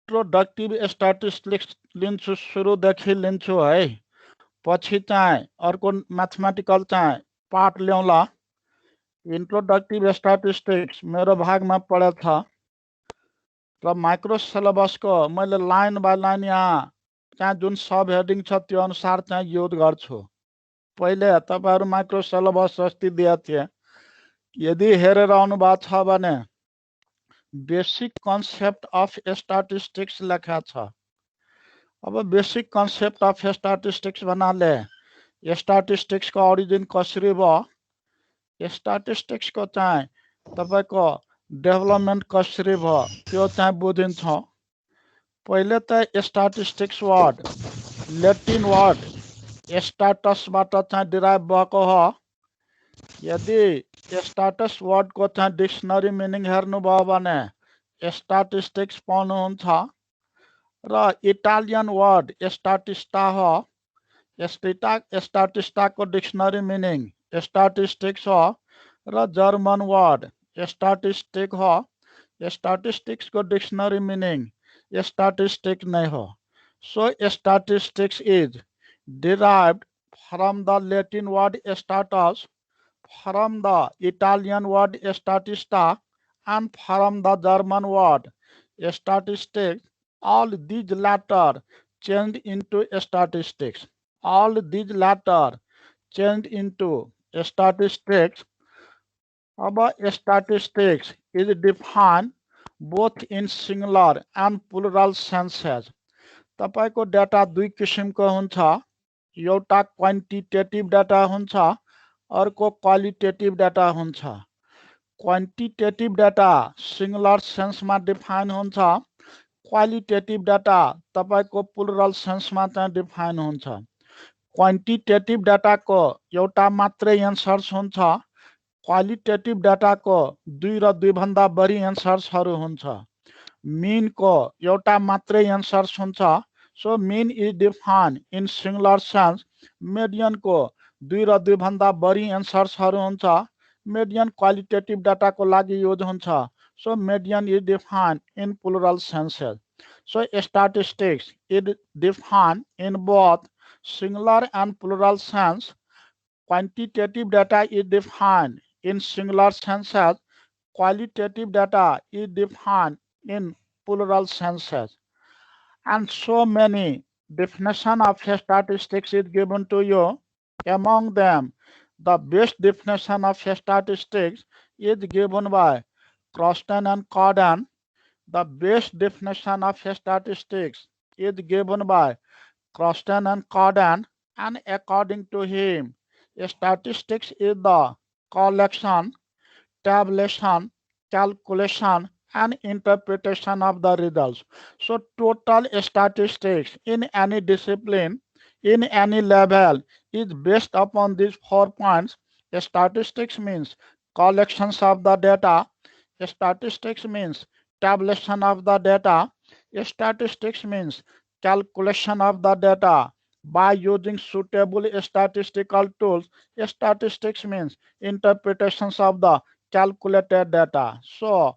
इन्ट्रोडक्टिभ statistics लिन्छु, सुरुदेखि लिन्छु है, पछि चाहिँ अर्को म्याथमेटिकल चाहिँ पार्ट ल्याउँला। इन्ट्रोडक्टिभ स्ट्याटिस्टिक्स मेरो भागमा पढेछ र माइक्रो सिलेबसको मैले लाइन बाई लाइन यहाँ चाहिँ जुन सब हेडिङ छ त्यो अनुसार चाहिँ युज गर्छु। पहिले तपाईँहरू माइक्रो सिलेबस अस्ति दिएको थिएँ, यदि हेरेर आउनुभएको छ भने बेसिक कन्सेप्ट अफ स्ट्याटिस्टिक्स लेखा छ। अब बेसिक कन्सेप्ट अफ स्ट्याटिस्टिक्स भन्नाले स्ट्याटिस्टिक्सको ओरिजिन कसरी भयो, स्ट्याटिस्टिक्सको चाहिँ तपाईँको डेभलपमेन्ट कसरी भयो त्यो चाहिँ बुझिन्छ। पहिले त स्ट्याटिस्टिक्स वर्ड ल्याटिन वर्ड स्ट्याटसबाट चाहिँ डिराइभ भएको हो। यदि स्ट्याटस वर्डको चाहिँ डिक्सनरी मिनिङ हेर्नुभयो भने स्ट्याटिस्टिक्स पाउनुहुन्छ र इटालियन वर्ड स्ट्याटिस्टा हो। स्ट्याटिस्टाको डिक्सनरी मिनिङ स्ट्याटिस्टिक्स हो र जर्मन वर्ड स्ट्याटिस्टिक हो। स्ट्याटिस्टिक्सको डिक्सनरी मिनिङ स्ट्याटिस्टिक नै हो। So statistics is derived from the Latin word status, from the Italian word statista, and from the German word statistics. All these latter changed into statistics. All these latter changed into statistics. Our statistics is defined both in singular and plural senses. तपाईको data दुई किसिमको हुन्छ, एउटा quantitative data हुन्छ, अर्को qualitative data हुन्छ। Quantitative data singular सेन्समा define हुन्छ, qualitative data तपाईको प्लुरल सेन्समा चाहिँ डिफाइन हुन्छ। क्वान्टिटेटिभ डाटाको एउटा मात्रै एन्सर्स हुन्छ, क्वालिटेटिभ डाटाको दुई र दुईभन्दा बढी एन्सर्सहरू हुन्छ। मीनको एउटा मात्रै एन्सर्स हुन्छ, so mean is defined in singular sense. मेडियनको दुई र दुईभन्दा बढी एन्सर्सहरू हुन्छ। मेडियन क्वालिटेटिभ डाटाको लागि युज हुन्छ, so median is defined in plural census. So statistics is defined in both singular and plural sense. Quantitative data is defined in singular senses. Qualitative data is defined in plural senses. And so many definitions of statistics is given to you. Among them, the best definition of statistics is given by Croston and Corden. The best definition of statistics is given by Croston and Corden, and according to him, statistics is the collection, tabulation, calculation, and interpretation of the results. So total statistics in any discipline, in any level, is based upon these 4 points. Statistics means collections of the data. Statistics means tabulation of the data. Statistics means calculation of the data by using suitable statistical tools. Statistics means interpretations of the calculated data. So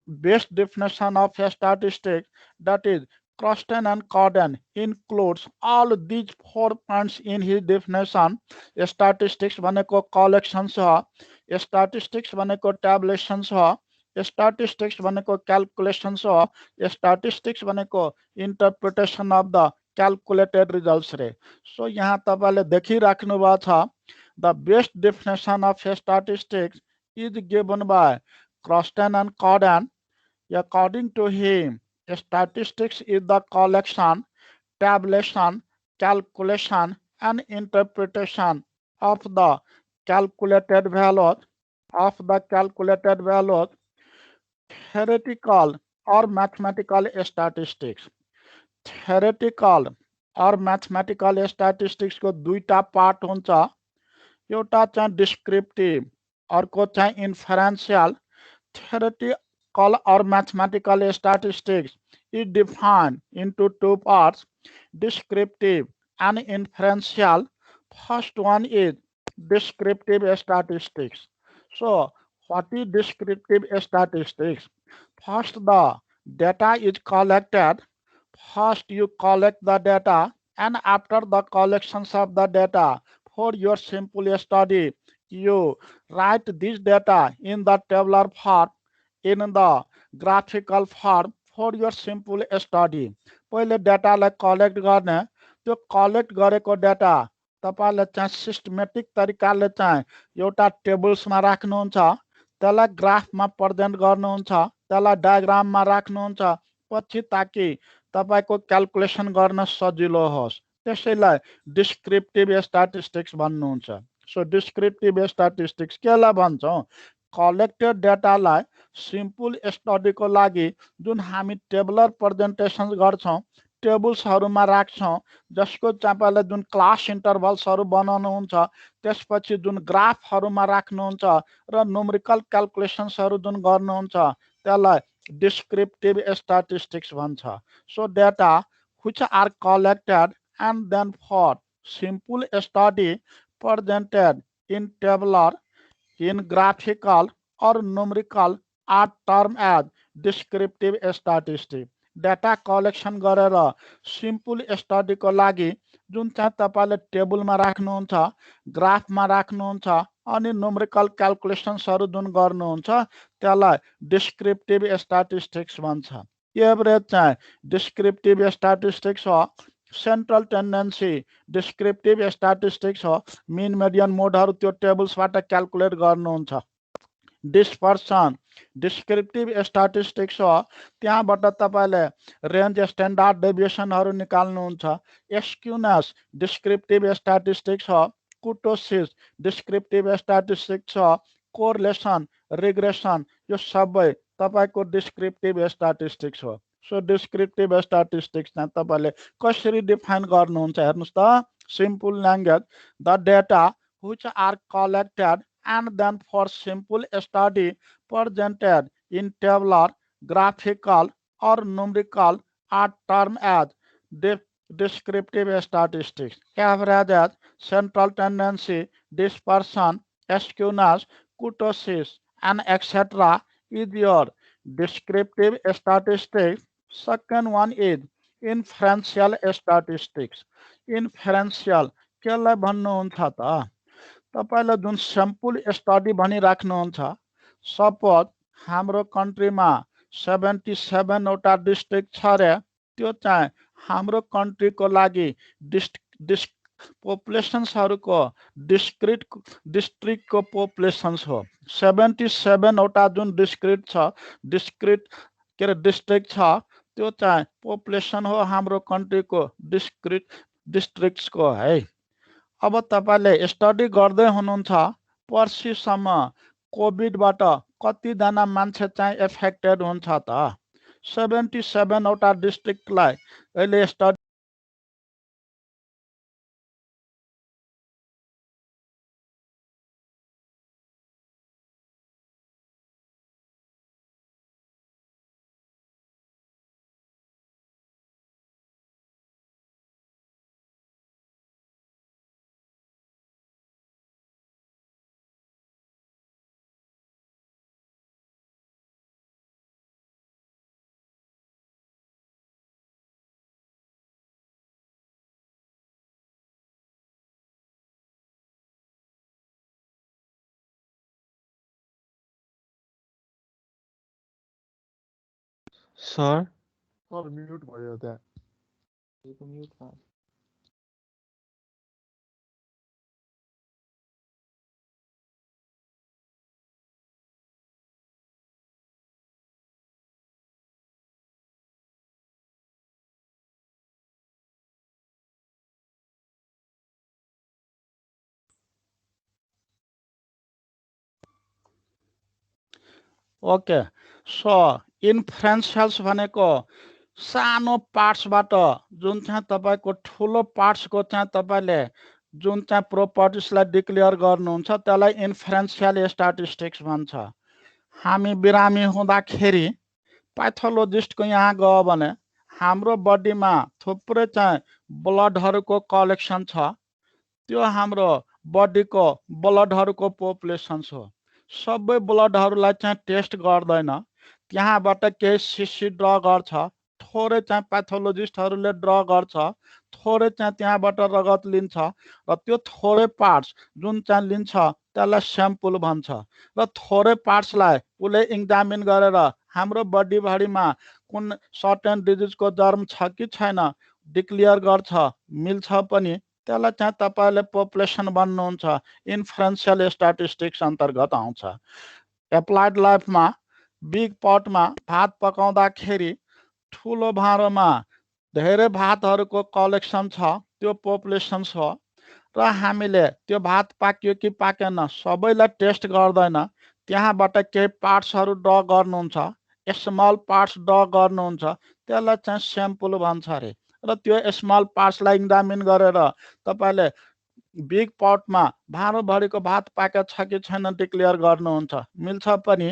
best definition of statistics, that is Croston and Corden, includes all these 4 points in his definition. Statistics भनेको collections हो, statistics भनेको tabulations हो, statistics भनेको calculations हो, statistics भनेको interpretation of the calculated results रे। So यहाँ तपाईले देखिराख्नु भएको छ, the best definition of statistics is given by Croston and Corden. According to him, statistics is the collection, tabulation, calculation, and interpretation of the calculated values theoretical or mathematical statistics. Theoretical or mathematical statistics को दुईटा part हुन्छ, एउटा चाहिँ descriptive, अर्को चाहिँ इन्फरेन्शियल। Theoretical or mathematical statistics is defined into 2 parts, descriptive and inferential. First one is descriptive statistics. So what is descriptive statistics? First, the data is collected. First you collect the data, and after the collections of the data for your simple study, you write this data in the tabular form, in the graphical form for your simple study. पहिले डाटालाई collect गर्ने, त्यो collect गरेको data तपाईले चाहिँ systematic तरिकाले चाहिँ एउटा टेबल्समा राख्नुहुन्छ, त्यसलाई ग्राफमा प्रेजेन्ट गर्नुहुन्छ, त्यसलाई डायग्राममा राख्नुहुन्छ, पछि ताकि तपाईको क्याल्कुलेसन गर्न सजिलो होस्, त्यसैलाई डिस्क्रिप्टिभ स्ट्याटिस्टिक्स भन्नुहुन्छ। सो डिस्क्रिप्टिभ स्ट्याटिस्टिक्स केलाई भन्छौं? कलेक्टेड डाटालाई सिम्पल स्टडीको लागि जुन हामी टेबुलर प्रेजेन्टेसन गर्छौं, टेबल्सहरुमा राख्छौं, जसको तपाईले जुन क्लास इन्टरभल्सहरु बनाउनुहुन्छ, त्यसपछि जुन ग्राफहरुमा राख्नुहुन्छ र न्युमेरिकल क्याल्कुलेसन्सहरु जुन गर्नुहुन्छ, त्यसलाई descriptive statistics bhancha. So data which are collected and then for simple study presented in tabular, in graphical or numerical are termed as descriptive statistics. Data collection गरेर simple study को लागि जुन चाहिँ तपाईले टेबलमा राख्नुहुन्छ, ग्राफमा राख्नुहुन्छ अनि न्युमेरिकल क्याल्कुलेसन्सहरु जुन गर्नुहुन्छ, त्यसलाई डिस्क्रिप्टिभ स्ट्याटिस्टिक्स भन्छ। एभरेज चाहिँ डिस्क्रिप्टिभ स्ट्याटिस्टिक्स हो, सेन्ट्रल टेन्डेन्सी डिस्क्रिप्टिभ स्ट्याटिस्टिक्स हो, मिन मेडियन मोडहरु त्यो टेबल्सबाट क्याल्कुलेट गर्नुहुन्छ। डिस्पर्सन डिस्क्रिप्टिभ स्ट्याटिस्टिक्स हो, त्यहाँबाट तपाईले रेन्ज स्ट्यान्डर्ड डेभिएसनहरु निकाल्नुहुन्छ। स्क्युनेस डिस्क्रिप्टिभ स्ट्याटिस्टिक्स हो, कुर्टोसिस डिस्क्रिप्टिभ स्ट्याटिस्टिक्स हो, कोरिलेसन रिग्रेसन यो सबै तपाईको डिस्क्रिप्टिभ स्ट्याटिस्टिक्स हो। सो डिस्क्रिप्टिभ स्ट्याटिस्टिक्स चाहिँ तपाईले कसरी डिफाइन गर्नुहुन्छ हेर्नुस् त। Simple language, the data which are collected and then for simple study presented in tabular, graphical or numerical are termed as descriptive statistics. Averages, central tendency, dispersion, skewness, kurtosis, and etc. is your descriptive statistics. Second one is inferential statistics. Inferential केलाई भन्नुहुन्छ त? तपाईले जुन sample study भनिराख्नुहुन्छ, suppose हाम्रो कन्ट्रीमा 77 वटा district छ रे, त्यो चाहिँ हाम्रो कन्ट्रीको लागि पोपुलेसन्सहरुको डिस्ट्रिक्टको पोपुलेसन्स हो। 77 वटा जुन डिस्ट्रिक्ट छ, डिस्ट्रिक्ट छ, त्यो चाहिँ पोपुलेसन हो हाम्रो कन्ट्रीको डिस्ट्रिक्ट्सको है। अब तपाईले स्टडी गर्दै हुनुहुन्छ, पर्सिसम्म कोभिडबाट कति जना मान्छे चाहिँ एफेक्टेड हुन्छ त? 77 वटा डिस्ट्रिक्टलाई अहिले स्टडी सर म्युट भयो त्यहाँ। म्युट भयो। ओके, सो इन्फ्रेन्शियल्स भनेको सानो पार्ट्सबाट जुन चाहिँ तपाईको ठुलो पार्ट्सको चाहिँ तपाईले जुन चाहिँ प्रोपर्टिजलाई डिक्लेयर गर्नुहुन्छ, त्यसलाई इन्फ्रेन्शियल स्ट्याटिस्टिक्स भन्छ। हामी बिरामी हुँदाखेरि पैथोलोजिस्टको यहाँ गयो भने हाम्रो बडीमा थुप्रै चाहिँ ब्लडहरुको कलेक्सन छ, त्यो हाम्रो बडीको ब्लडहरुको पोपुलेसन्स हो। सबै ब्लडहरुलाई चाहिँ टेस्ट गर्दैन, त्यहाँबाट केही शिष्य ड्र गर्छ, थोरै चाहिँ प्याथोलोजिस्टहरूले ड्र गर्छ, थोरै चाहिँ त्यहाँबाट रगत लिन्छ र त्यो थोरै पार्ट्स जुन चाहिँ लिन्छ त्यसलाई स्याम्पल भन्छ र थोरै पार्ट्सलाई उसले इक्जामिन गरेर हाम्रो बडी भरिमा कुन सर्टेन डिजिजको जर्म छ कि छैन डिक्लियर गर्छ, मिल्छ पनि त्यसलाई चाहिँ तपाईँले पपुलेसन भन्नुहुन्छ, इन्फरेन्सियल स्ट्याटिस्टिक्स अन्तर्गत आउँछ। एप्लाइड लाइफमा बिग पटमा भात पकाउँदाखेरि ठुलो भाँडोमा धेरै भातहरूको कलेक्सन छ, त्यो पपुलेसन छ र हामीले त्यो भात पाक्यो कि पाकेन सबैलाई टेस्ट गर्दैन, त्यहाँबाट केही पार्ट्सहरू ड्र गर्नुहुन्छ, स्मल पार्ट्स ड्र गर्नुहुन्छ, त्यसलाई चाहिँ स्याम्पल भन्छ अरे र त्यो स्मल पार्ट्सलाई इक्जामिन गरेर तपाईँले बिग पटमा भाँडोभरिको भात पाकेको छ कि छैन डिक्लेयर गर्नुहुन्छ, मिल्छ पनि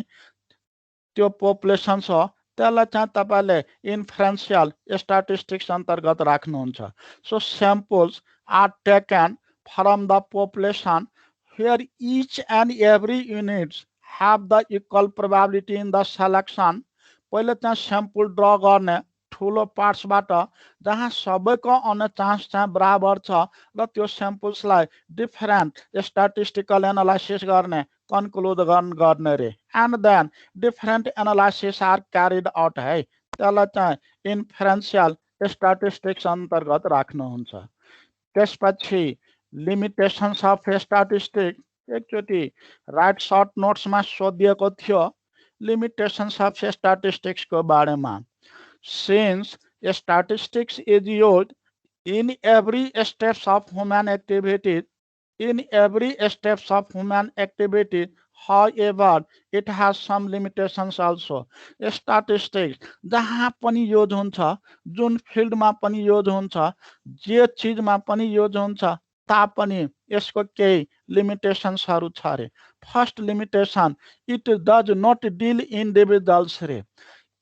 त्यो पपुलेसन छ, त्यसलाई चाहिँ तपाईँले इन्फरेन्सियल स्ट्याटिस्टिक्स अन्तर्गत राख्नुहुन्छ। So samples are taken from the population where each and every units have the equal probability in the selection। पहिले चाहिँ स्याम्पल ड्र गर्ने ठुलो पार्ट्सबाट जहाँ सबैको आउने चान्स चाहिँ बराबर छ र त्यो स्याम्पल्सलाई डिफरेन्ट स्ट्याटिस्टिकल एनालाइसिस गर्ने कन्क्लुड गर्ने रे and then different analysis are carried out है, त्यसलाई चाहिँ इन्फरेन्सियल स्ट्याटिस्टिक्स अन्तर्गत राख्नुहुन्छ। त्यसपछि लिमिटेसन्स अफ स्ट्याटिस्टिक्स एकचोटि राइट सर्ट नोट्समा सोधिएको थियो लिमिटेसन्स अफ स्ट्याटिस्टिक्सको बारेमा। Since statistics is used in every steps of human activity however it has some limitations also। Statistics जहाँ पनि युज हुन्छ, जुन फिल्डमा पनि युज हुन्छ, जे चिजमा पनि युज हुन्छ तापनि यसको केही लिमिटेसन्सहरू छ रे। First limitation, it does not deal individuals रे,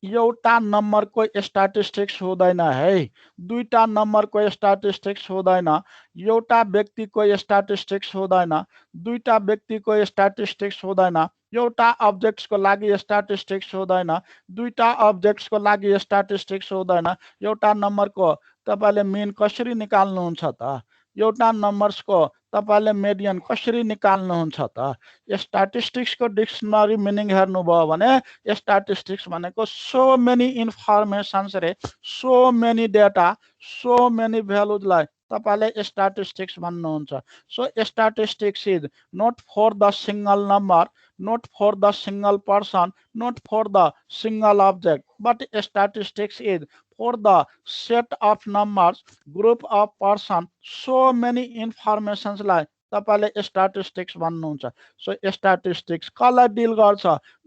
एउटा नम्बरको स्ट्याटिस्टिक्स हुँदैन है, दुईटा नम्बरको स्ट्याटिस्टिक्स हुँदैन, एउटा व्यक्तिको स्ट्याटिस्टिक्स हुँदैन, दुईटा व्यक्तिको स्ट्याटिस्टिक्स हुँदैन, एउटा अब्जेक्ट्सको लागि स्ट्याटिस्टिक्स हुँदैन, दुईटा अब्जेक्ट्सको लागि स्ट्याटिस्टिक्स हुँदैन, एउटा नम्बरको तपाईँले मिन कसरी निकाल्नुहुन्छ त, एउटा नम्बर्सको तपाईँले मेडियन कसरी निकाल्नुहुन्छ त। स्ट्याटिस्टिक्सको डिक्सनरी मिनिङ हेर्नुभयो भने स्ट्याटिस्टिक्स भनेको सो मेनी इन्फर्मेसन्स रे, so many data, so many भ्यालुजलाई तपाईँले स्ट्याटिस्टिक्स भन्नुहुन्छ। So statistics is not for the single number, not for the single person, not for the single object, but statistics is for the set of numbers, group of person, so many informations like तपाईँले statistics भन्नुहुन्छ। So statistics कसलाई deal गर्छ,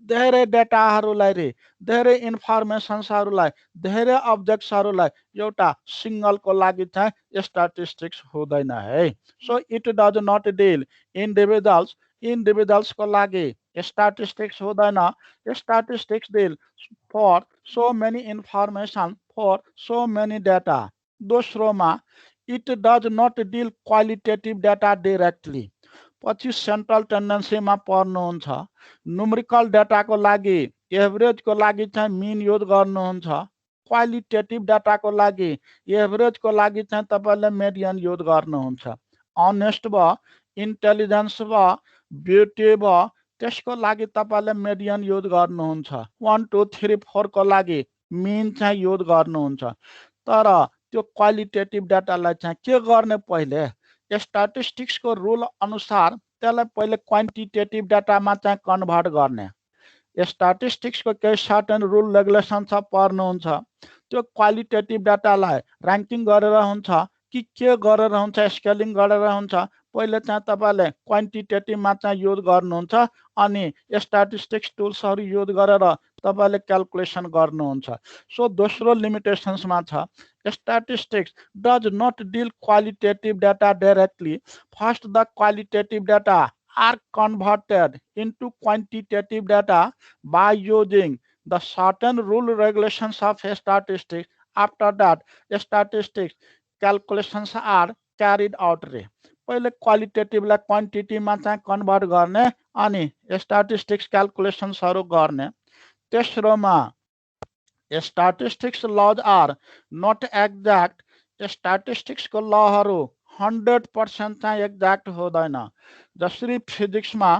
धेरै डेटाहरूलाई रे, धेरै इन्फर्मेसन्सहरूलाई, धेरै अब्जेक्ट्सहरूलाई, एउटा सिंगलको लागि चाहिँ स्ट्याटिस्टिक्स हुँदैन है। So it does not deal individuals, इन्डिभिजुअल्सको लागि स्ट्याटिस्टिक्स हुँदैन, statistics deal for so many information, for so many data. दोस्रोमा it does not deal qualitative data directly, पछि सेन्ट्रल टेन्डेन्सीमा पर्नुहुन्छ, न्युमेरिकल डेटाको लागि एभरेजको लागि चाहिँ मिन युज गर्नुहुन्छ, क्वालिटेटिभ डेटाको लागि एभरेजको लागि चाहिँ तपाईँले मेडियन युज गर्नुहुन्छ, अनेस्ट भयो, इन्टेलिजेन्स भयो, ब्युटी भयो, त्यसको लागि तपाईँले मेडियन युज गर्नुहुन्छ, 1 2 3 4 को लागि मिन चाहिँ युज गर्नुहुन्छ। तर त्यो क्वालिटेटिभ डाटालाई चाहिँ के गर्ने, पहिले स्ट्याटिस्टिक्सको रुल अनुसार त्यसलाई पहिले क्वान्टिटेटिभ डाटामा चाहिँ कन्भर्ट गर्ने। स्ट्याटिस्टिक्सको केही सर्टेन रुल रेगुलेसन छ, पढ्नुहुन्छ, त्यो क्वालिटेटिभ डाटालाई र्याङ्किङ गरेर हुन्छ कि के गरेर हुन्छ, स्केलिङ गरेर हुन्छ, पहिले चाहिँ तपाईँले क्वान्टिटेटिभमा चाहिँ युज गर्नुहुन्छ अनि स्ट्याटिस्टिक्स टुल्सहरू युज गरेर तपाईँले क्यालकुलेसन गर्नुहुन्छ। सो दोस्रो लिमिटेसन्समा छ, statistics does not deal qualitative data directly, first the qualitative data are converted into quantitative data by using the certain rule regulations of statistics. After that, statistics calculations are carried out रे। पहिले क्वालिटेटिभलाई क्वान्टिटीमा चाहिँ convert गर्ने अनि statistics क्यालकुलेसन्सहरू गर्ने। तेस्रोमा statistics laws are not exact स्टैटिस्टिक्सको लहरु 100% चाहिँ एक्ज्याक्ट हुँदैन। जसरी फिजिक्समा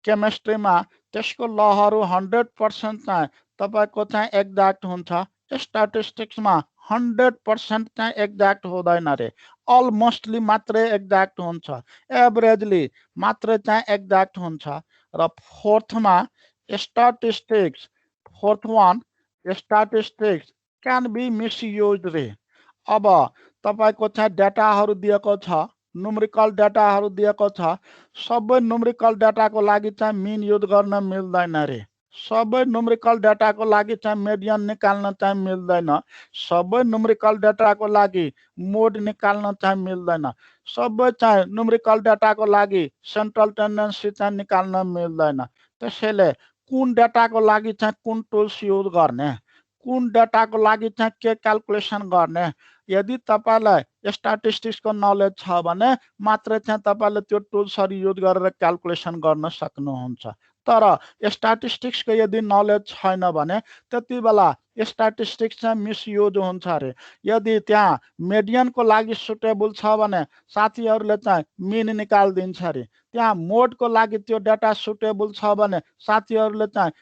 केमिस्ट्रीमा त्यसको लहरु 100% चाहिँ तपाईको चाहिँ एक्ज्याक्ट हुन्छ, स्टैटिस्टिक्समा 100% चाहिँ एक्ज्याक्ट हुँदैन रे। अलमोस्टली मात्रै एक्ज्याक्ट हुन्छ, एभरेजली मात्रै चाहिँ एक्ज्याक्ट हुन्छ। र फोर्थमा statistics, fourth one statistics can be misused रे। अब तपाईको चाहिँ डाटाहरु दिएको छ, न्युमेरिकल डाटाहरु दिएको छ, सबै न्युमेरिकल डाटाको लागि चाहिँ मिन युज गर्न मिल्दैन रे। सबै न्युमेरिकल डाटाको लागि चाहिँ मेडियन निकाल्न चाहिँ मिल्दैन, सबै न्युमेरिकल डाटाको लागि मोड निकाल्न चाहिँ मिल्दैन, सबै चाहिँ न्युमेरिकल डाटाको लागि सेन्ट्रल टेन्डेन्सी चाहिँ निकाल्न मिल्दैन। त्यसैले कुन डाटाको लागि चाहिँ कुन टुल्स युज गर्ने, कुन डाटाको लागि चाहिँ के क्याल्कुलेसन गर्ने, यदि तपाईलाई स्ट्याटिस्टिक्सको नलेज छ भने मात्र चाहिँ तपाईले त्यो टुल्सहरु युज गरेर क्याल्कुलेसन गर्न सक्नुहुन्छ। तर स्ट्याटिस्टिक्सको यदि नलेज छैन भने त्यति बेला स्ट्याटिस्टिक्स चाहिँ मिसयुज हुन्छ रे। यदि त्यहाँ मेडियनको लागि सुटेबल छ भने साथीहरुले चाहिँ मिन निकाल्दिन्छ रे, त्यहाँ मोडको लागि त्यो डाटा सुटेबल छ भने साथीहरुले चाहिँ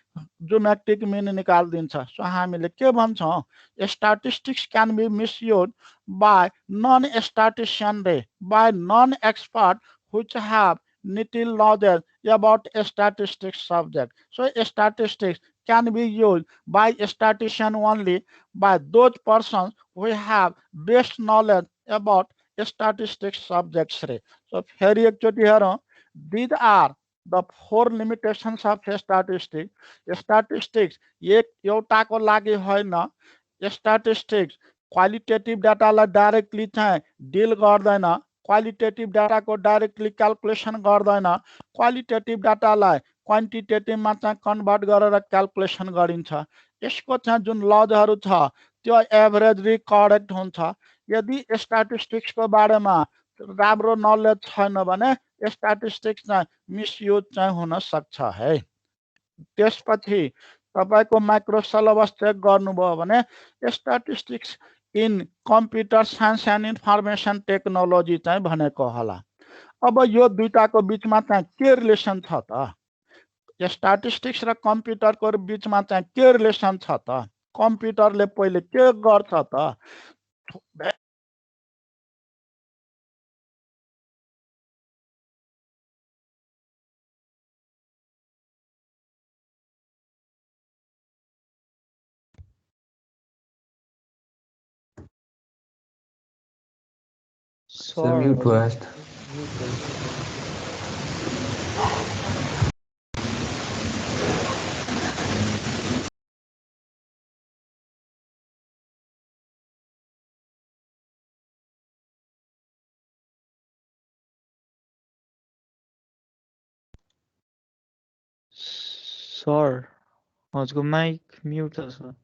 ज्योमेट्रिक मिन निकाल्दिन्छ। सो हामीले के भन्छौं, statistics can be misuse by non-statistician रे, by non-expert which have little knowledge about statistics subject. So statistics can be used by statistician only, by those persons who have best knowledge about statistics subjects रे। So फेरि एकचोटि हेरौं, these are the four limitations of statistics. Statistics एउटाको लागि होइन, statistics qualitative डाटालाई directly चाहिँ deal गर्दैन, qualitative डाटाको directly calculation गर्दैन, क्वालिटेटिभ डाटालाई क्वान्टिटेटिभमा चाहिँ कन्भर्ट गरेर क्याल्कुलेसन गरिन्छ। यसको चाहिँ जुन लजहरु छ त्यो एभरेजली करेक्ट हुन्छ। यदि स्ट्याटिस्टिक्सको बारेमा राम्रो नलेज छैन भने स्ट्याटिस्टिक्स चाहिँ मिसयुज चाहिँ हुन सक्छ है। त्यसपछि तपाईको माइक्रो सिलेबस चेक गर्नुभयो भने statistics in computer science and information technology चाहिँ भनेको होला। अब यो दुईटाको बीचमा चाहिँ के रिलेसन छ त, स्ट्याटिस्टिक्स र कम्प्युटरको बीचमा चाहिँ के रिलेसन छ त, कम्प्युटरले पहिले के गर्छ त। Sir, mute was. Sir, हजुरको माइक म्युट छ।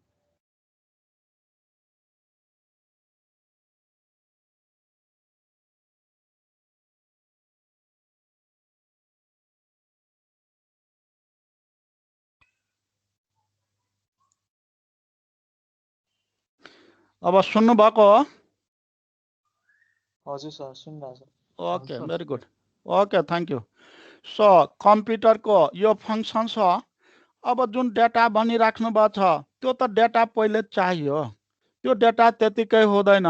अब सुन्नु भएको हो? हजुर सर, सुनिरहेको छ। Okay, very good, okay, thank you. So कम्प्युटरको यो फंक्सन छ। अब जुन डाटा भनिराख्नु भएको छ त्यो त डाटा पहिले चाहियो, त्यो डाटा त्यतिकै हुँदैन,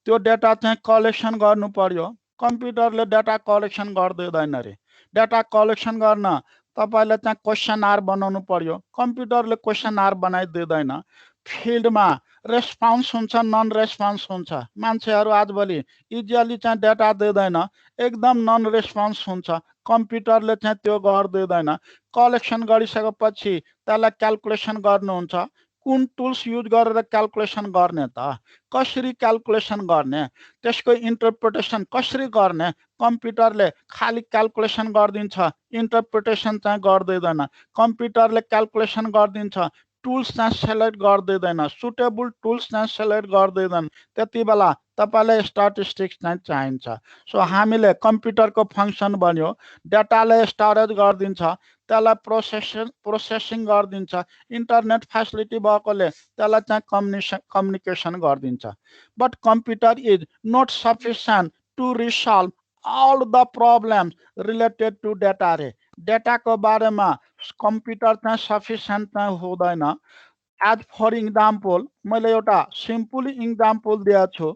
त्यो डाटा चाहिँ कलेक्सन गर्नु पर्यो। कम्प्युटरले डाटा कलेक्सन गर्दैन रे। डाटा कलेक्सन गर्न तपाईले चाहिँ क्वेशनर बनाउनु पर्यो, कम्प्युटरले क्वेशनर बनाइदिँदैन। फिल्डमा रेस्पोन्स हुन्छ, नन रेस्पोन्स हुन्छ। मान्छेहरु आजभोलि इजिली चाहिँ डाटा दिँदैन, एकदम नन रेस्पोन्स हुन्छ, कम्प्युटरले चाहिँ त्यो गर्दैन। कलेक्सन गरिसकेपछि त्यसलाई क्याल्कुलेसन गर्नुहुन्छ। कुन टुल्स युज गरेर क्याल्कुलेसन गर्ने त, कसरी क्याल्कुलेसन गर्ने, त्यसको इन्टरप्रिटेसन कसरी गर्ने, कम्प्युटरले खाली क्याल्कुलेसन गरिदिन्छ, इन्टरप्रिटेसन चाहिँ गर्दैन। कम्प्युटरले क्याल्कुलेसन गरिदिन्छ, टुल्स चाहिँ सेलेक्ट गर्दिदैन, सुटेबल टुल्स चाहिँ सेलेक्ट गर्दिदैन, त्यति बेला तपाईलाई स्ट्याटिस्टिक्स चाहिँ चाहिन्छ। सो हामीले कम्प्युटरको फङ्सन बन्यो, डाटालाई स्टोरेज गरिदिन्छ, त्यसलाई प्रोसेसिङ गरिदिन्छ, इन्टरनेट फेसिलिटी भएकोले त्यसलाई चाहिँ कम्युनिकेसन गरिदिन्छ। But computer is not sufficient to resolve all the problems related to data रे। डेटा को बारेमा कम्प्युटर चाहिँ सफिसिएन्ट चाहिँ हुँदैन। एज फर इक्जाम्पल मैले एउटा सिम्पल इक्जाम्पल दिएको छु।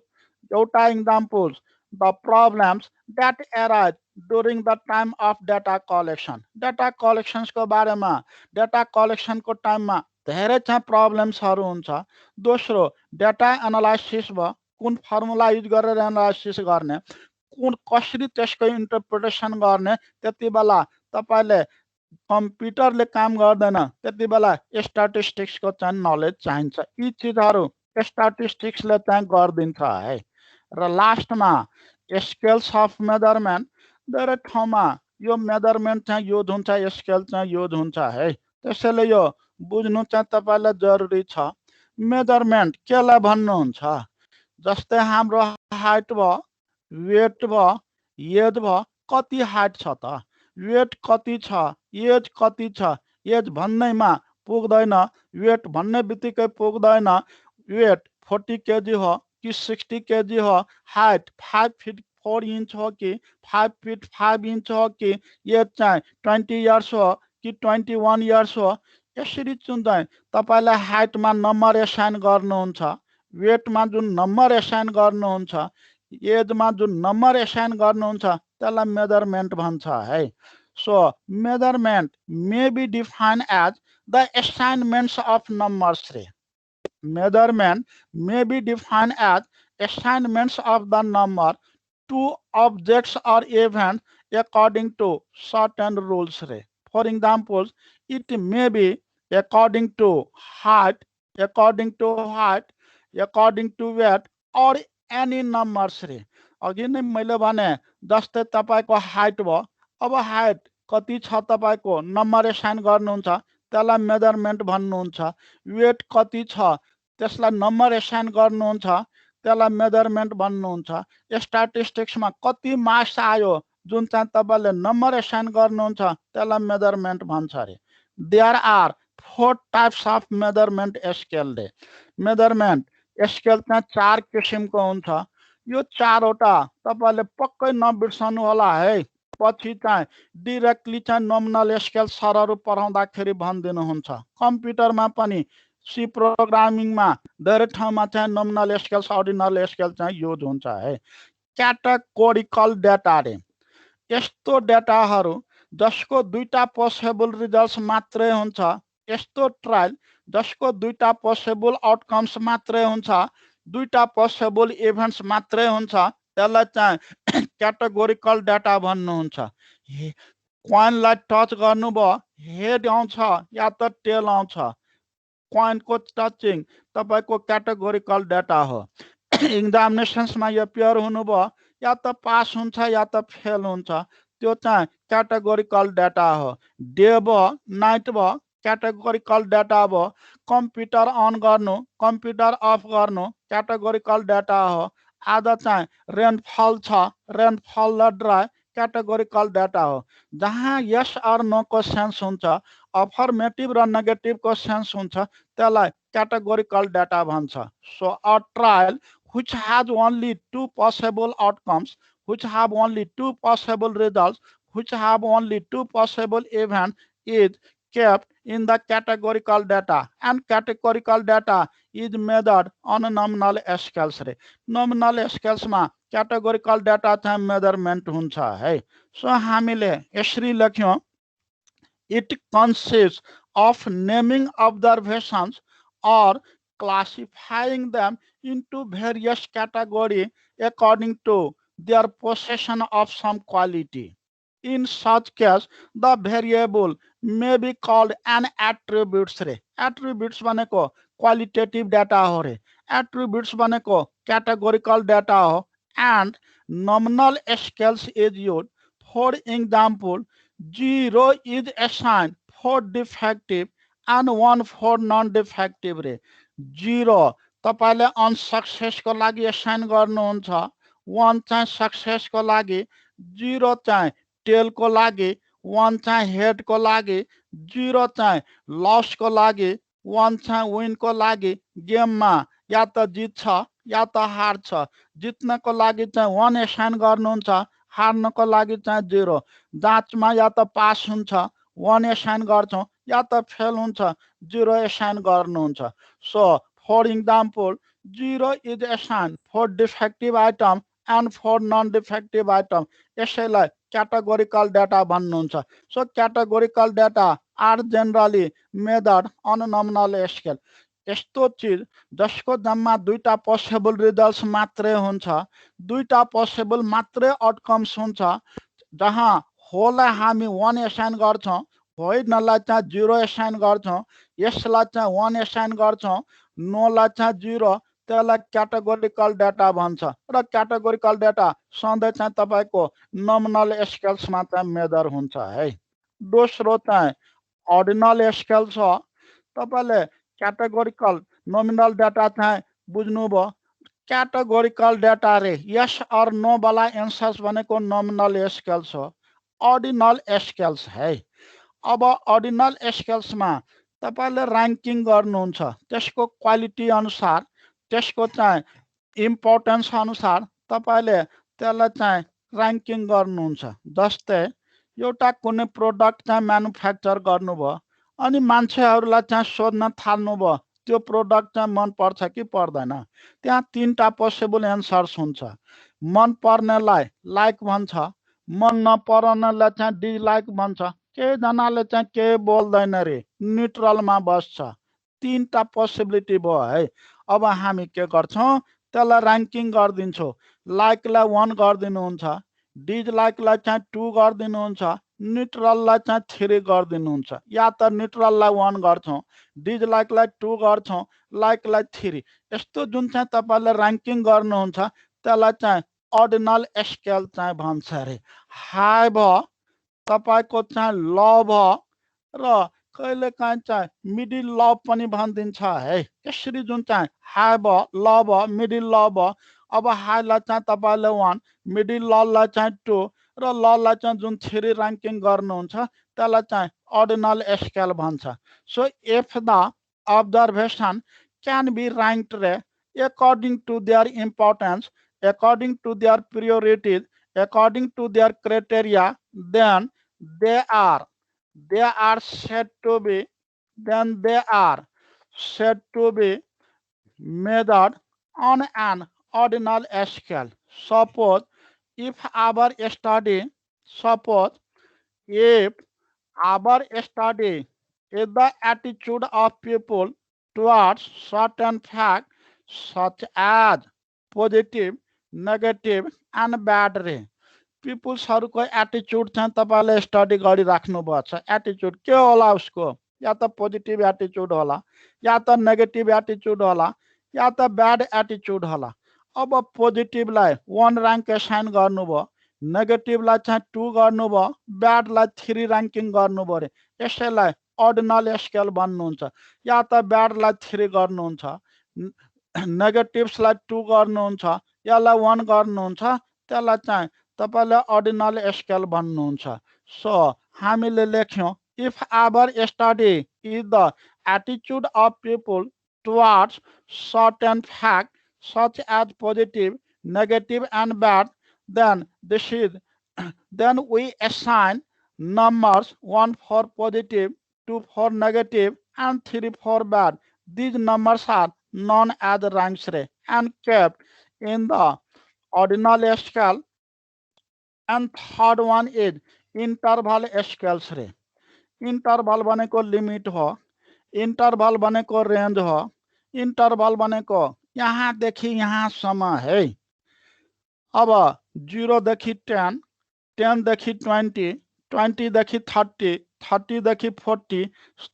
एउटा example, the problems that arise during the time of data collection. Data कलेक्सन्सको बारेमा, डेटा कलेक्सनको टाइममा धेरै चाहिँ प्रब्लम्सहरू हुन्छ। दोस्रो, डेटा एनालाइसिस भयो, कुन फर्मुला युज गरेर एनालाइसिस गर्ने, कुन कसरी त्यसको इन्टरप्रिटेसन गर्ने, त्यति बेला तपाईले कम्प्युटरले काम गर्दैन, त्यति बेला स्ट्याटिस्टिक्सको चाहिँ नलेज चाहिन्छ। यी चिजहरू स्ट्याटिस्टिक्सले चाहिँ गरिदिन्छ है। र लास्टमा स्केल्स अफ मेजरमेन्ट, धेरै ठाउँमा यो मेजरमेन्ट चाहिँ युज हुन्छ, स्केल चाहिँ युज हुन्छ है। त्यसैले यो बुझ्नु चाहिँ तपाईलाई जरुरी छ। मेजरमेन्ट केलाई भन्नुहुन्छ? जस्तै हाम्रो हाइट भयो, वेट भयो, एज भयो, कति हाइट छ त, वेट कति छ, एज कति छ, एज भन्दैमा पुग्दैन, वेट भन्ने बित्तिकै पुग्दैन, वेट 40 केजी हो कि 60 केजी हो, हाइट 5 फिट 4 इंच हो कि 5 फिट 5 इंच हो कि एज चाहिँ 20 इयर्स हो कि 21 इयर्स हो, यसरी चुन्दै तपाईलाई हाइटमा नम्बर एसाइन गर्नुहुन्छ, वेटमा जुन नम्बर एसाइन गर्नुहुन्छ, एजमा जुन नम्बर एसाइन गर्नुहुन्छ त्यसलाई मेजरमेन्ट भन्छ है। So measurement may be defined as the assignments of numbers रे। Measurement may be defined as assignments of the number to objects or events according to certain rules रे। For example, it may be according to height, according to weight or any numbers रे। अघि नै मैले भने जस्तै तपाईको height भयो, अब हाइट कति छ तपाईको नम्बर एसाइन गर्नुहुन्छ, त्यसलाई मेजरमेन्ट भन्नुहुन्छ। वेट कति छ त्यसलाई नम्बर एसाइन गर्नुहुन्छ, त्यसलाई मेजरमेन्ट भन्नुहुन्छ। स्ट्याटिस्टिक्समा कति मार्क्स आयो जुन चाहिँ तपाईले नम्बर एसाइन गर्नुहुन्छ त्यसलाई मेजरमेन्ट भन्छ रे। There are 4 types of measurement scale रे। मेजरमेन्ट स्केल चाहिँ 4 किसिमको हुन्छ। यो 4 वटा तपाईले पक्कै नबिर्सनु होला है। पछि चाहिँ डाइरेक्टली चाहिँ नोमिनल स्केल सरहरु पढाउँदाखेरि भनिदिनुहुन्छ। कम्प्युटरमा पनि सी प्रोग्रामिङमा धेरै ठाउँमा चाहिँ नोमिनल स्केल अर्डिनल स्केल चाहिँ युज हुन्छ है। क्याटेगोरिकल डाटा रे। यस्तो डाटाहरू जसको दुईटा पोसिबल रिजल्ट्स मात्रै हुन्छ, यस्तो ट्रायल जसको दुईटा पोसिबल आउटकम्स मात्रै हुन्छ, दुईटा पोसिबल इभेन्ट्स मात्रै हुन्छ, त्यसलाई चाहिँ क्याटेगोरिकल डाटा भन्नुहुन्छ। क्वाइनलाई टच गर्नुभयो हेड आउँछ या त टेल आउँछ, क्वाइनको टचिङ तपाईको क्याटेगोरिकल डाटा हो। एक्जामिनेसन्समा एपियर हुनुभयो या त पास हुन्छ या त फेल हुन्छ, त्यो चाहिँ क्याटेगोरिकल डाटा हो। डे भयो नाइट भयो क्याटेगोरिकल डाटा भयो। कम्प्युटर अन गर्नु कम्प्युटर अफ गर्नु क्याटेगोरिकल डाटा हो। आज चाहिँ रेनफल छ, रेनफल र ड्राई क्याटेगोरिकल डाटा हो। जहाँ यस अर नो को सेन्स हुन्छ, अफर्मेटिभ र नेगेटिभ को सेन्स हुन्छ, त्यसलाई क्याटेगोरिकल डाटा भन्छ। So a trial which has only 2 possible outcomes, which have only 2 possible results, which have only 2 possible events is kept in the categorical data, and categorical data is measured on nominal scales रे। nominal scales मा categorical data चाहिँ measurement हुन्छ है। So हामीले यसरी लेख्यौं, it consists of naming observations or classifying them into various categories according to their possession of some quality. In such case, the variable may be called an attributes रे। attributes भनेको qualitative data हो रे, attributes भनेको categorical data हो, and nominal scales is used. For example, 0 is assigned for defective and 1 for non-defective रे 0 तपाईले unsuccess को लागि असाइन गर्नुहुन्छ 1 चाहिँ सक्सेस को लागि 0 चाहिँ टेल को लागि 1 चाहिँ हेड को लागि 0 चाहिँ लस को लागि 1 चाहिँ विन को लागि गेममा या त जित्छ या त हार्छ जित्नको लागि चाहिँ 1 असाइन गर्नुहुन्छ हार्नको लागि चाहिँ 0 जाँचमा या त पास हुन्छ 1 असाइन गर्छौं या त फेल हुन्छ 0 असाइन गर्नुहुन्छ so for example 0 is assigned for defective item and for non-defective item यसैलाई categorical data भन्नुहुन्छ so categorical data are generally measured on nominal scale यस्तो चीज जसको जम्मा दुईटा पोसिबल रिजल्ट्स मात्रै हुन्छ दुईटा पोसिबल मात्रै आउटकम्स हुन्छ जहाँ होलाई हामी 1 असाइन गर्छौं होइनलाई चाहिँ 0 असाइन गर्छौं यसलाई चाहिँ 1 असाइन गर्छौं नोलाई चाहिँ 0 त्यसलाई क्याटेगोरिकल डाटा भन्छ र क्याटेगोरिकल डाटा सधैँ चाहिँ तपाईको नोमिनल स्केल्समा चाहिँ मेजर हुन्छ है दोस्रो चाहिँ ऑर्डिनल स्केल छ तपाईले क्याटेगोरिकल नोमिनल डाटा चाहिँ बुझ्नुभयो क्याटेगोरिकल डाटा रे यस और नो वाला एन्सर्स भनेको नोमिनल स्केल्स हो ऑर्डिनल स्केल्स है अब ऑर्डिनल स्केल्समा तपाईले र्याङ्किङ गर्नुहुन्छ त्यसको क्वालिटी अनुसार त्यसको चाहिँ इम्पोर्टेन्स अनुसार तपाईले त्यसलाई चाहिँ र्याङ्किङ गर्नुहुन्छ जस्तै एउटा कुनै प्रोडक्ट चाहिँ म्यानुफ्याक्चर गर्नुभयो अनि मान्छेहरूलाई चाहिँ सोध्न थाल्नुभयो त्यो प्रोडक्ट चाहिँ मन पर्छ कि पर्दैन त्यहाँ तीनटा पोसिबल एन्सर्स हुन्छ मन पर्नेलाई लाइक भन्छ मन नपर्नेलाई चाहिँ डिसलाइक भन्छ केही जनाले चाहिँ केही बोल्दैन रे न्युट्रलमा बस्छ तीनटा पोसिबिलिटी भयो है अब हामी के गर्छौं त्यसलाई र्याङ्किङ गर्दिन्छौं लाइकलाई 1 गर्दिनुहुन्छ डिसलाइकलाई चाहिँ 2 गर्दिनुहुन्छ न्युट्रललाई चाहिँ 3 गर्दिनुहुन्छ या त न्युट्रललाई 1 गर्छौं डिसलाइकलाई 2 गर्छौं लाइकलाई 3 यस्तो जुन चाहिँ तपाईले र्याङ्किङ गर्नुहुन्छ त्यसलाई चाहिँ ऑर्डिनल स्केल चाहिँ भन्छ रे हाई भयो तपाईको चाहिँ ल भयो र कहिलेकाहीँ चाहिँ मिडिल ल पनि भनिदिन्छ है यसरी जुन चाहिँ हाई भयो ल भयो मिडिल ल भयो अब हाईलाई चाहिँ तपाईले 1 मिडिल ललाई चाहिँ 2 र ललाई चाहिँ जुन 3 र्याङ्किङ गर्नुहुन्छ त्यसलाई चाहिँ ऑर्डिनल स्केल भन्छ so if the observation can be ranked according to their importance according to their priorities according to their criteria then they are said to be measured on an ordinal scale suppose if our study is the attitude of people towards certain facts such as positive negative and bad रे पिपुल्सहरुको attitude चाहिँ तपाईले study गरिराख्नुभएको छ attitude के होला उसको या त positive attitude होला या त नेगेटिभ एटिट्युड होला या त ब्याड एटिट्युड होला अब पोजिटिभलाई 1 र्याङ्क असाइन गर्नुभयो नेगेटिभलाई चाहिँ 2 गर्नुभयो ब्याडलाई 3 र्याङ्किङ गर्नुभयो रे यसैलाई ऑर्डिनल स्केल भन्नुहुन्छ या त ब्याडलाई 3 गर्नुहुन्छ नेगेटिभ्सलाई 2 गर्नुहुन्छ यालाई 1 गर्नुहुन्छ त्यसलाई चाहिँ तपाईले ऑर्डिनल स्केल भन्नुहुन्छ सो हामीले लेख्यौं if our study is the attitude of people towards certain fact such as positive negative and bad then then we assign numbers 1 for positive 2 for negative and 3 for bad these numbers are known as ranks and kept in the ordinal scale and third one is interval scales रे interval भनेको limit हो interval भनेको range हो interval भनेको यहाँ देखि यहाँ सम्म है अब 0 देखि 10 10 देखि 20 20 देखि 30 30 देखि 40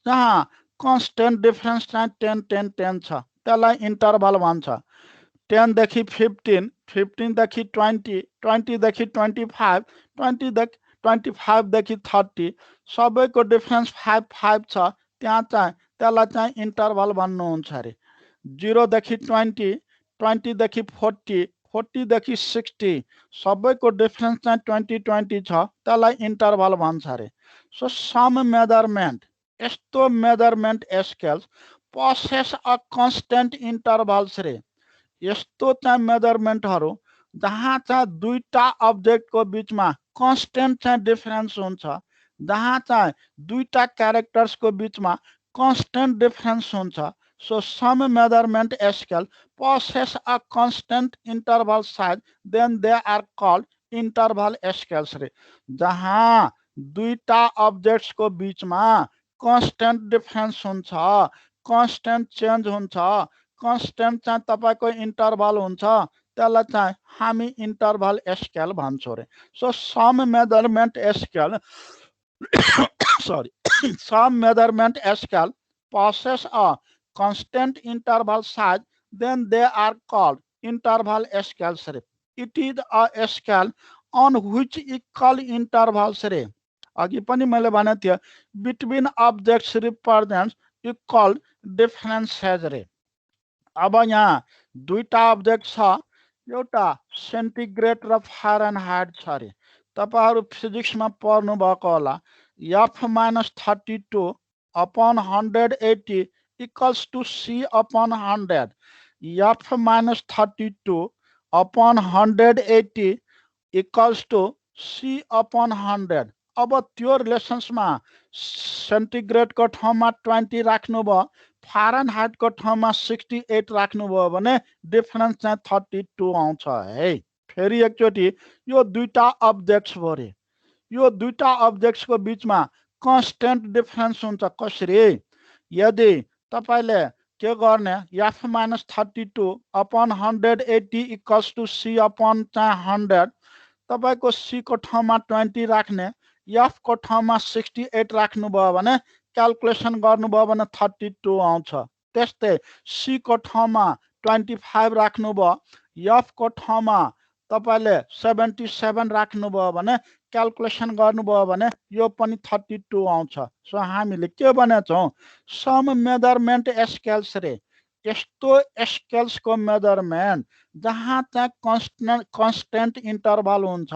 जहाँ कांस्टेंट डिफरेंस चाहिँ 10 10 10 छ त्यसलाई इंटरवल भन्छ 10 देखि 15 15 देखि 20 20 देखि 25 25 देखि 30 सबैको डिफरेंस 5 5 छ त्यहाँ चाहिँ त्यसलाई चाहिँ इन्टरभल भन्नुहुन्छ अरे 0 देखि 20 20 देखि 40 40 देखि 60 सबैको डिफरेन्स चाहिँ 20 छ त्यसलाई इन्टरभल भन्छ अरे सो सम मेजरमेन्ट यस्तो measurement scales possess a constant intervals रे यस्तो चाहिँ मेजरमेन्टहरू जहाँ चाहिँ दुईटा अब्जेक्टको बिचमा कन्स्टेन्ट चाहिँ डिफरेन्स हुन्छ जहाँ चाहिँ दुईटा क्यारेक्टर्सको बिचमा कन्स्टेन्ट डिफरेन्स हुन्छ so some measurement scale possess a constant interval size then they are called interval scales रे जहाँ दुईटा अब्जेक्ट्सको बिचमा कन्स्टेन्ट डिफरेन्स हुन्छ कन्स्टेन्ट चेन्ज हुन्छ कन्स्टेन्ट चाहिँ तपाईको इन्टरभल हुन्छ त्यसलाई चाहिँ हामी इन्टरभल स्केल भन्छौँ रे so some measurement scale sorry some measurement scale possess a constant interval size then they are called interval scales रे it is a scale on which equal intervals रे अघि पनि मैले भनेको थिएँ between objects represents equal differences रे अब यहाँ दुईटा अब्जेक्ट छ एउटा सेन्टिग्रेड र फारेनहाइट छ रे तपाईहरु फिजिक्समा पढ्नु भएको होला F-32 upon 180 equals to C upon 100. F-32 upon 180 equals to C upon 100. अब त्यो रिलेसन्समा सेन्टिग्रेडको ठाउँमा 20 राख्नुभयो फारेनहाइटको ठाउँमा 68 राख्नुभयो भने डिफरेन्स चाहिँ 32 आउँछ है फेरि एकचोटि यो दुईटा अब्जेक्ट्स भयो रे यो दुईटा अब्जेक्ट्सको बिचमा कन्स्टेन्ट डिफरेन्स हुन्छ कसरी यदि तपाईले के गर्ने F-32 upon 180 equals to C upon 100 तपाईको C को ठाउँमा 20 राख्ने F को ठाउँमा 68 राख्नुभयो भने क्याल्कुलेसन गर्नुभयो भने 32 आउँछ त्यस्तै C को ठाउँमा 25 राख्नुभयो F को ठाउँमा तपाईले 77 राख्नुभयो भने क्याल्कुलेसन गर्नुभयो भने यो पनि 32 आउँछ सो हामीले के भनेछौं सम मेजरमेन्ट स्केल्स रे यस्तो स्केल्सको मेजरमेन्ट जहाँ चाहिँ कन्स्टेन्ट इन्टरभल हुन्छ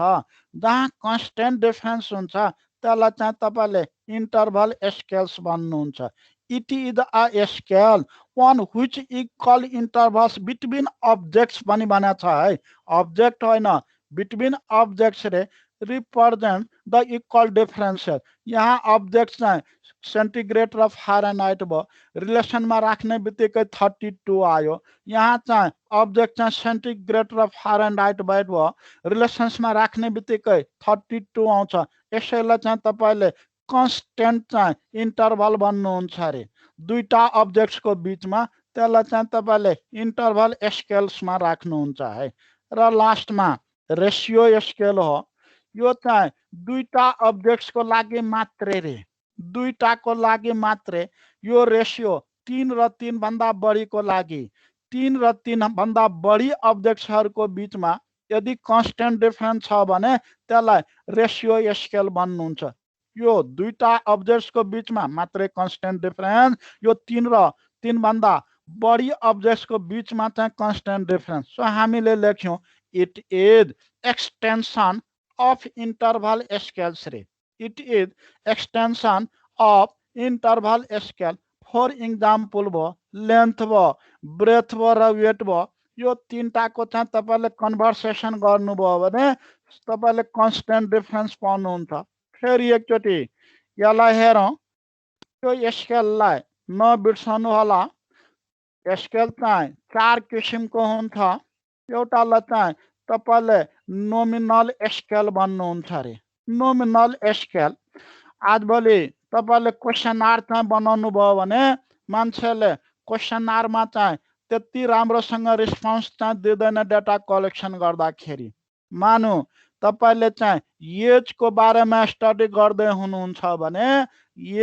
जहाँ कन्स्टेन्ट डिफरेन्स हुन्छ त्यसलाई चाहिँ तपाईले इन्टरभल स्केल्स भन्नुहुन्छ it is a scale on which equal intervals between objects पनि भनेको छ है अब्जेक्ट होइन between objects रे represent the equal differences यहाँ अब्जेक्ट चाहिँ सेन्टिग्रेड र फारेनहाइट भयो रिलेसनमा राख्ने बित्तिकै 32 आयो यहाँ चाहिँ अब्जेक्ट चाहिँ सेन्टिग्रेड र फारेनहाइट भयो रिलेसन्समा राख्ने बित्तिकै 32 आउँछ यसैले चाहिँ तपाईले कन्स्टेन्ट चाहिँ इन्टरभल भन्नुहुन्छ रे दुईटा अब्जेक्ट्सको बिचमा त्यसलाई चाहिँ तपाईले इन्टरभल स्केल्समा राख्नुहुन्छ है र लास्टमा रेशियो स्केल हो यो चाहिँ दुईटा अब्जेक्ट्सको लागि मात्रै रे दुईटाको लागि मात्रै यो रेशियो 3 र 3 भन्दा बढीको लागि 3 र 3 भन्दा बढी अब्जेक्ट्सहरुको बिचमा यदि कन्स्टेन्ट डिफरेन्स छ भने त्यसलाई रेशियो स्केल भन्नुहुन्छ यो दुईटा अब्जेक्ट्सको बिचमा मात्रै कन्स्टेन्ट डिफरेन्स यो 3 र 3 भन्दा बढी अब्जेक्ट्सको बिचमा चाहिँ कन्स्टेन्ट डिफरेन्स सो हामीले लेख्यौं it is extension of interval scales रे it is extension of interval scale for example भयो length भयो breadth भयो र weight भयो यो तीनटाको चाहिँ तपाईले कन्भर्सेसन गर्नुभयो भने तपाईले कन्स्टेन्ट डिफरेन्स पाउनुहुन्छ फेरि एकचोटी यसलाई हेरौं यो स्केललाई नबिर्सनु होला स्केल चाहिँ 4 किसिमको हुन्छ एउटालाई चाहिँ तपाईले नोमिनल स्केल भन्नुहुन्छ रे नोमिनल स्केल आजभोलि तपाईले क्वेशनर चाहिँ बनाउनु भयो भने मान्छेले क्वेशनरमा चाहिँ त्यति राम्रोसँग रिस्पोन्स चाहिँ दिदैन डाटा कलेक्सन गर्दाखेरि मानु तपाईले चाहिँ एज को बारेमा स्टडी गर्दै हुनुहुन्छ भने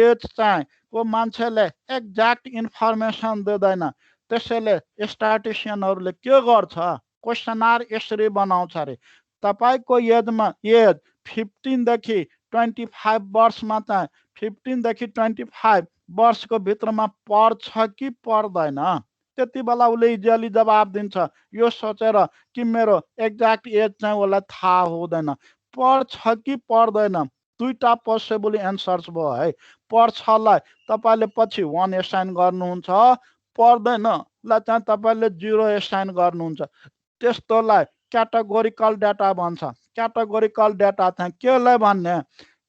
एज चाहिँ को मान्छेले एक्ज्याक्ट इन्फर्मेसन दिदैन त्यसैले स्ट्याटिस्टिशियनहरुले के गर्छ क्वेशनर यसरी बनाउँछ रे तपाईको एजमा एज 15 देखि 25 वर्षमा चाहिँ 15 देखि 25 वर्षको भित्रमा पर्छ कि पर्दैन त्यति बेला उसले इजिली जवाब दिन्छ यो सोचेर कि मेरो एक्ज्याक्ट एज चाहिँ उसलाई थाहा हुँदैन पर्छ कि पर्दैन दुईटा पोसिबल एन्सर्स भयो है पर्छलाई तपाईँले पछि 1 एसाइन गर्नुहुन्छ पर्दैनलाई चाहिँ तपाईँले 0 एसाइन गर्नुहुन्छ त्यस्तोलाई क्याटेगोरिकल डाटा भन्छ क्याटेगोरिकल डाटा चाहिँ केलाई भन्ने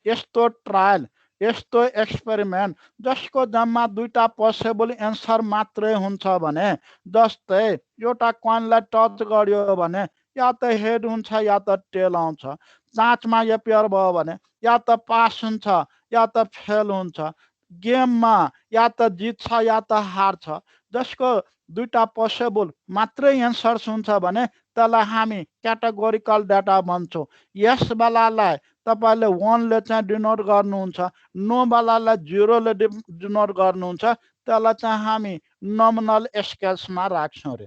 यस्तो ट्रायल यस्तो एक्सपेरिमेन्ट जसको जम्मा दुईटा पोसिबल एन्सर मात्रै हुन्छ भने जस्तै एउटा कोइनलाई टच गर्यो भने या त हेड हुन्छ या त टेल आउँछ जाँचमा एपियर भयो भने या त पास हुन्छ या त फेल हुन्छ गेममा या त जित्छ या त हार्छ जसको दुईटा पोसिबल मात्रै एन्सर्स हुन्छ भने त्यसलाई हामी क्याटेगोरिकल डाटा भन्छौँ यस बेलालाई तपाईँले 1 ले चाहिँ डिनोट गर्नुहुन्छ नो वालालाई 0 ले डिनोट गर्नुहुन्छ त्यसलाई चाहिँ हामी नोमिनल स्केल्समा राख्छौँ रे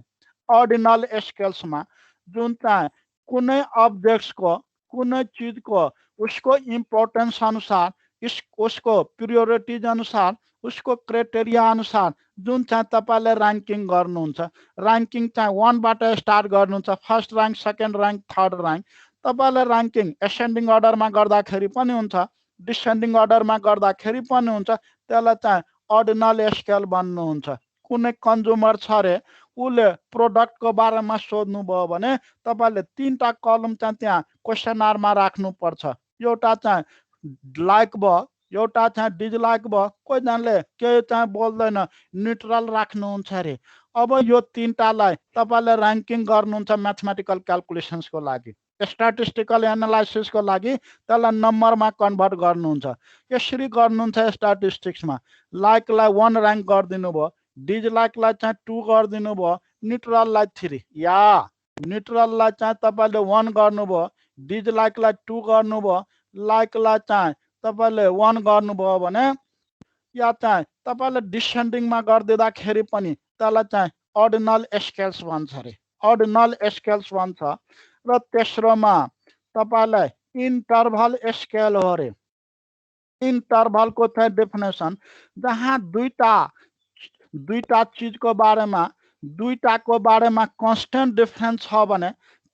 अर्डिनल स्केल्समा जुन चाहिँ कुनै अब्जेक्ट्सको कुनै चिजको उसको इम्पोर्टेन्स अनुसार उसको प्रियोरिटिज अनुसार उसको क्राइटेरिया अनुसार जुन चाहिँ तपाईँले र्याङ्किङ गर्नुहुन्छ र्याङ्किङ चाहिँ 1 बाट स्टार्ट गर्नुहुन्छ first rank second rank third rank तपाईँले र्याङ्किङ एसेन्डिङ अर्डरमा गर्दाखेरि पनि हुन्छ डिसेन्डिङ अर्डरमा गर्दाखेरि पनि हुन्छ त्यसलाई चाहिँ अर्डिनल स्केल भन्नुहुन्छ कुनै कन्ज्युमर छ अरे उसले प्रोडक्टको बारेमा सोध्नुभयो भने तपाईँले 3टा कलम चाहिँ त्यहाँ क्वेसनरमा राख्नुपर्छ एउटा चाहिँ लाइक भयो एउटा चाहिँ डिसलाइक भयो कोहीजनाले केही चाहिँ बोल्दैन न्युट्रल राख्नुहुन्छ अरे अब यो 3टालाई तपाईँले र्याङ्किङ गर्नुहुन्छ म्याथमेटिकल क्यालकुलेसन्सको लागि स्ट्याटिस्टिकल एनालाइसिसको लागि त्यसलाई नम्बरमा कन्भर्ट गर्नुहुन्छ यसरी गर्नुहुन्छ स्ट्याटिस्टिक्समा लाइकलाई 1 र्याङ्क गरिदिनु भयो डिसलाइकलाई चाहिँ 2 गरिदिनु भयो न्युट्रललाई 3 या न्युट्रललाई चाहिँ तपाईँले 1 गर्नुभयो डिसलाइकलाई 2 गर्नुभयो लाइकलाई चाहिँ तपाईँले 1 गर्नुभयो भने या चाहिँ तपाईँले डिसेन्डिङमा गरिदिँदाखेरि पनि त्यसलाई चाहिँ अर्डिनल स्केल्स भन्छ अरे अर्डिनल स्केल्स भन्छ र तेस्रोमा तपाईँलाई इन्टरभल स्केल हो अरे इन्टरभलको चाहिँ डेफिनेसन जहाँ दुईटा चिजको बारेमा दुईटाको बारेमा कन्स्टेन्ट डिफरेन्स छ भने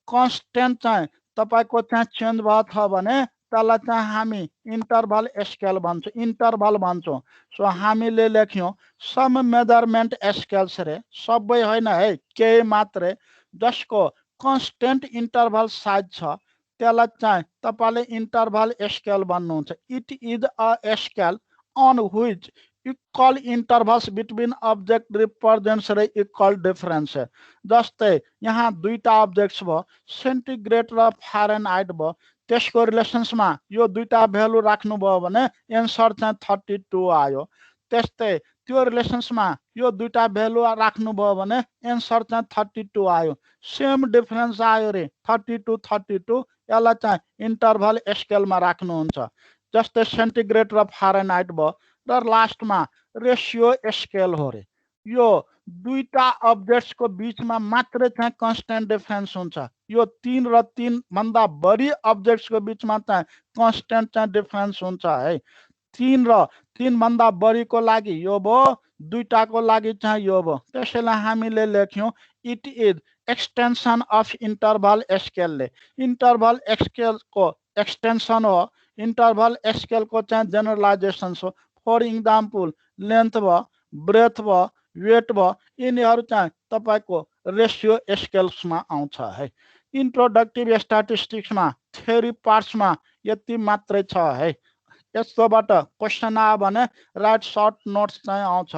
कन्स्टेन्ट चाहिँ तपाईँको चाहिँ चेन्ज भएको छ भने त्यसलाई चाहिँ हामी इन्टरभल स्केल भन्छौँ इन्टरभल भन्छौँ सो हामीले लेख्यौँ सम मेजरमेन्ट स्केल्स रे सबै होइन है केही मात्रै जसको कन्स्टेन्ट इन्टरभल साइज छ त्यसलाई चाहिँ तपाईँले इन्टरभल स्केल भन्नुहुन्छ it is a scale on which equal intervals between object represents र इक्वल डिफरेन्स जस्तै यहाँ दुईटा अब्जेक्ट्स भयो सेन्टिग्रेड र फारेनहाइट भयो त्यसको रिलेसन्समा यो दुईटा भ्यालु राख्नुभयो भने एन्सर चाहिँ 32 आयो त्यस्तै त्यो रिलेसन्समा यो दुईटा भ्यालु राख्नुभयो भने एन्सर चाहिँ 32 आयो सेम डिफरेन्स आयो रे 32 यसलाई चाहिँ इन्टरभल स्केलमा राख्नुहुन्छ जस्तै सेन्टिग्रेड र फारेनहाइट भयो र लास्टमा रेसियो स्केल हो रे यो दुईटा अब्जेक्ट्सको बिचमा मात्रै चाहिँ कन्स्टेन्ट डिफरेन्स हुन्छ यो 3 र 3 भन्दा बढी अब्जेक्ट्सको बिचमा चाहिँ कन्स्टेन्ट चाहिँ डिफरेन्स हुन्छ है 3 र 3 भन्दा बढीको लागि यो भयो दुईटाको लागि चाहिँ यो भयो त्यसैले हामीले लेख्यौँ it is extension of interval स्केलले इन्टरभल स्केलको एक्सटेन्सन हो इन्टरभल स्केलको चाहिँ जेनरलाइजेसन हो फर इक्जाम्पल लेन्थ भयो ब्रेथ भयो वेट भयो यिनीहरू चाहिँ तपाईँको रेसियो स्केल्समा आउँछ है इन्ट्रोडक्टिभ स्ट्याटिस्टिक्समा थ्योरी पार्ट्समा यति मात्रै छ है यस्तोबाट क्वेसन आयो भने राइट सर्ट नोट्स चाहिँ आउँछ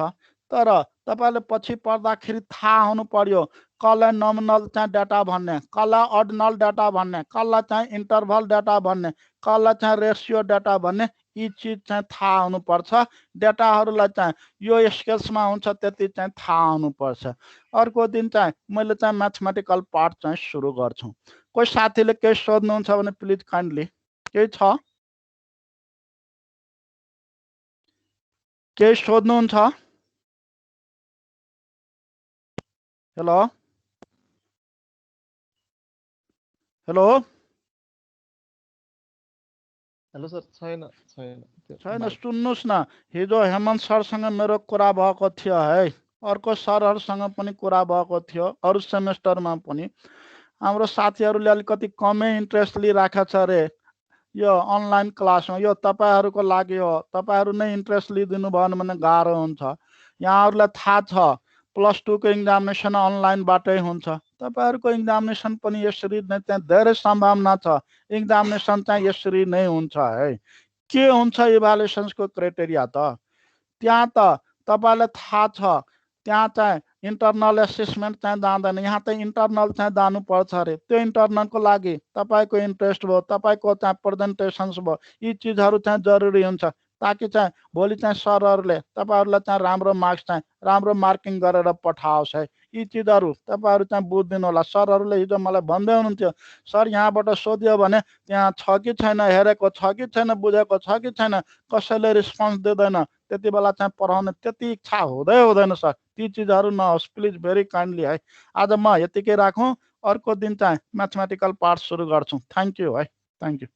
तर तपाईँले पछि पढ्दाखेरि थाहा हुनु पर्यो कसलाई नोमिनल चाहिँ डाटा भन्ने कसलाई अर्डिनल डाटा भन्ने कसलाई चाहिँ इन्टरभल डाटा भन्ने कसलाई चाहिँ रेसियो डाटा भन्ने यी चिज चाहिँ थाहा हुनुपर्छ डाटाहरूलाई चाहिँ यो स्केल्समा हुन्छ त्यति चाहिँ थाहा हुनुपर्छ अर्को दिन चाहिँ मैले चाहिँ म्याथमेटिकल पार्ट चाहिँ सुरु गर्छु कोही साथीले केही सोध्नुहुन्छ भने प्लिज काइन्डली केही छ केही सोध्नुहुन्छ हेलो हेलो हेलो सर छैन छैन छैन, सुन्नुहोस् न, हिजो हेमन्त सरसँग मेरो कुरा भएको थियो है, अर्को सरहरूसँग पनि कुरा भएको थियो, अरू सेमेस्टरमा पनि। हाम्रो साथीहरूले अलिकति कमै इन्ट्रेस्ट लिइराखेको छ अरे यो अनलाइन क्लासमा। यो तपाईँहरूको लागि हो, तपाईँहरू नै इन्ट्रेस्ट लिइदिनु भएन भने गाह्रो हुन्छ। यहाँहरूलाई थाहा छ +2 को इक्जामिनेसन अनलाइनबाटै हुन्छ, तपाईँहरूको इक्जामिनेसन पनि यसरी नै, त्यहाँ धेरै सम्भावना छ इक्जामिनेसन चाहिँ यसरी नै हुन्छ है। के हुन्छ इभ्यालुएसनको क्राइटेरिया त? त्यहाँ त तपाईँलाई थाहा छ त्यहाँ चाहिँ इन्टरनल एसेसमेन्ट चाहिँ जाँदैन, यहाँ चाहिँ इन्टरनल चाहिँ जानुपर्छ अरे। त्यो इन्टरनलको लागि तपाईँको इन्ट्रेस्ट भयो, तपाईँको चाहिँ प्रेजेन्टेसन्स भयो, यी चिजहरू चाहिँ जरुरी हुन्छ, ताकि चाहिँ भोलि चाहिँ सरहरूले तपाईँहरूलाई चाहिँ राम्रो मार्क्स चाहिँ राम्रो मार्किङ गरेर पठाओस् है। यी चिजहरू तपाईँहरू चाहिँ बुझिदिनु होला। सरहरूले हिजो मलाई भन्दै हुनुहुन्थ्यो, सर यहाँबाट सोध्यो भने त्यहाँ छ कि छैन, हेरेको छ कि छैन, बुझेको छ कि छैन, कसैले रिस्पोन्स दिँदैन, त्यति बेला चाहिँ पढाउने त्यति इच्छा हुँदैन सर। ती चिजहरू नहोस् प्लिज, भेरी काइन्डली है। आज म यतिकै राखौँ, अर्को दिन चाहिँ म्याथमेटिकल पार्ट सुरु गर्छौँ। थ्याङ्क यू है, थ्याङ्क यू।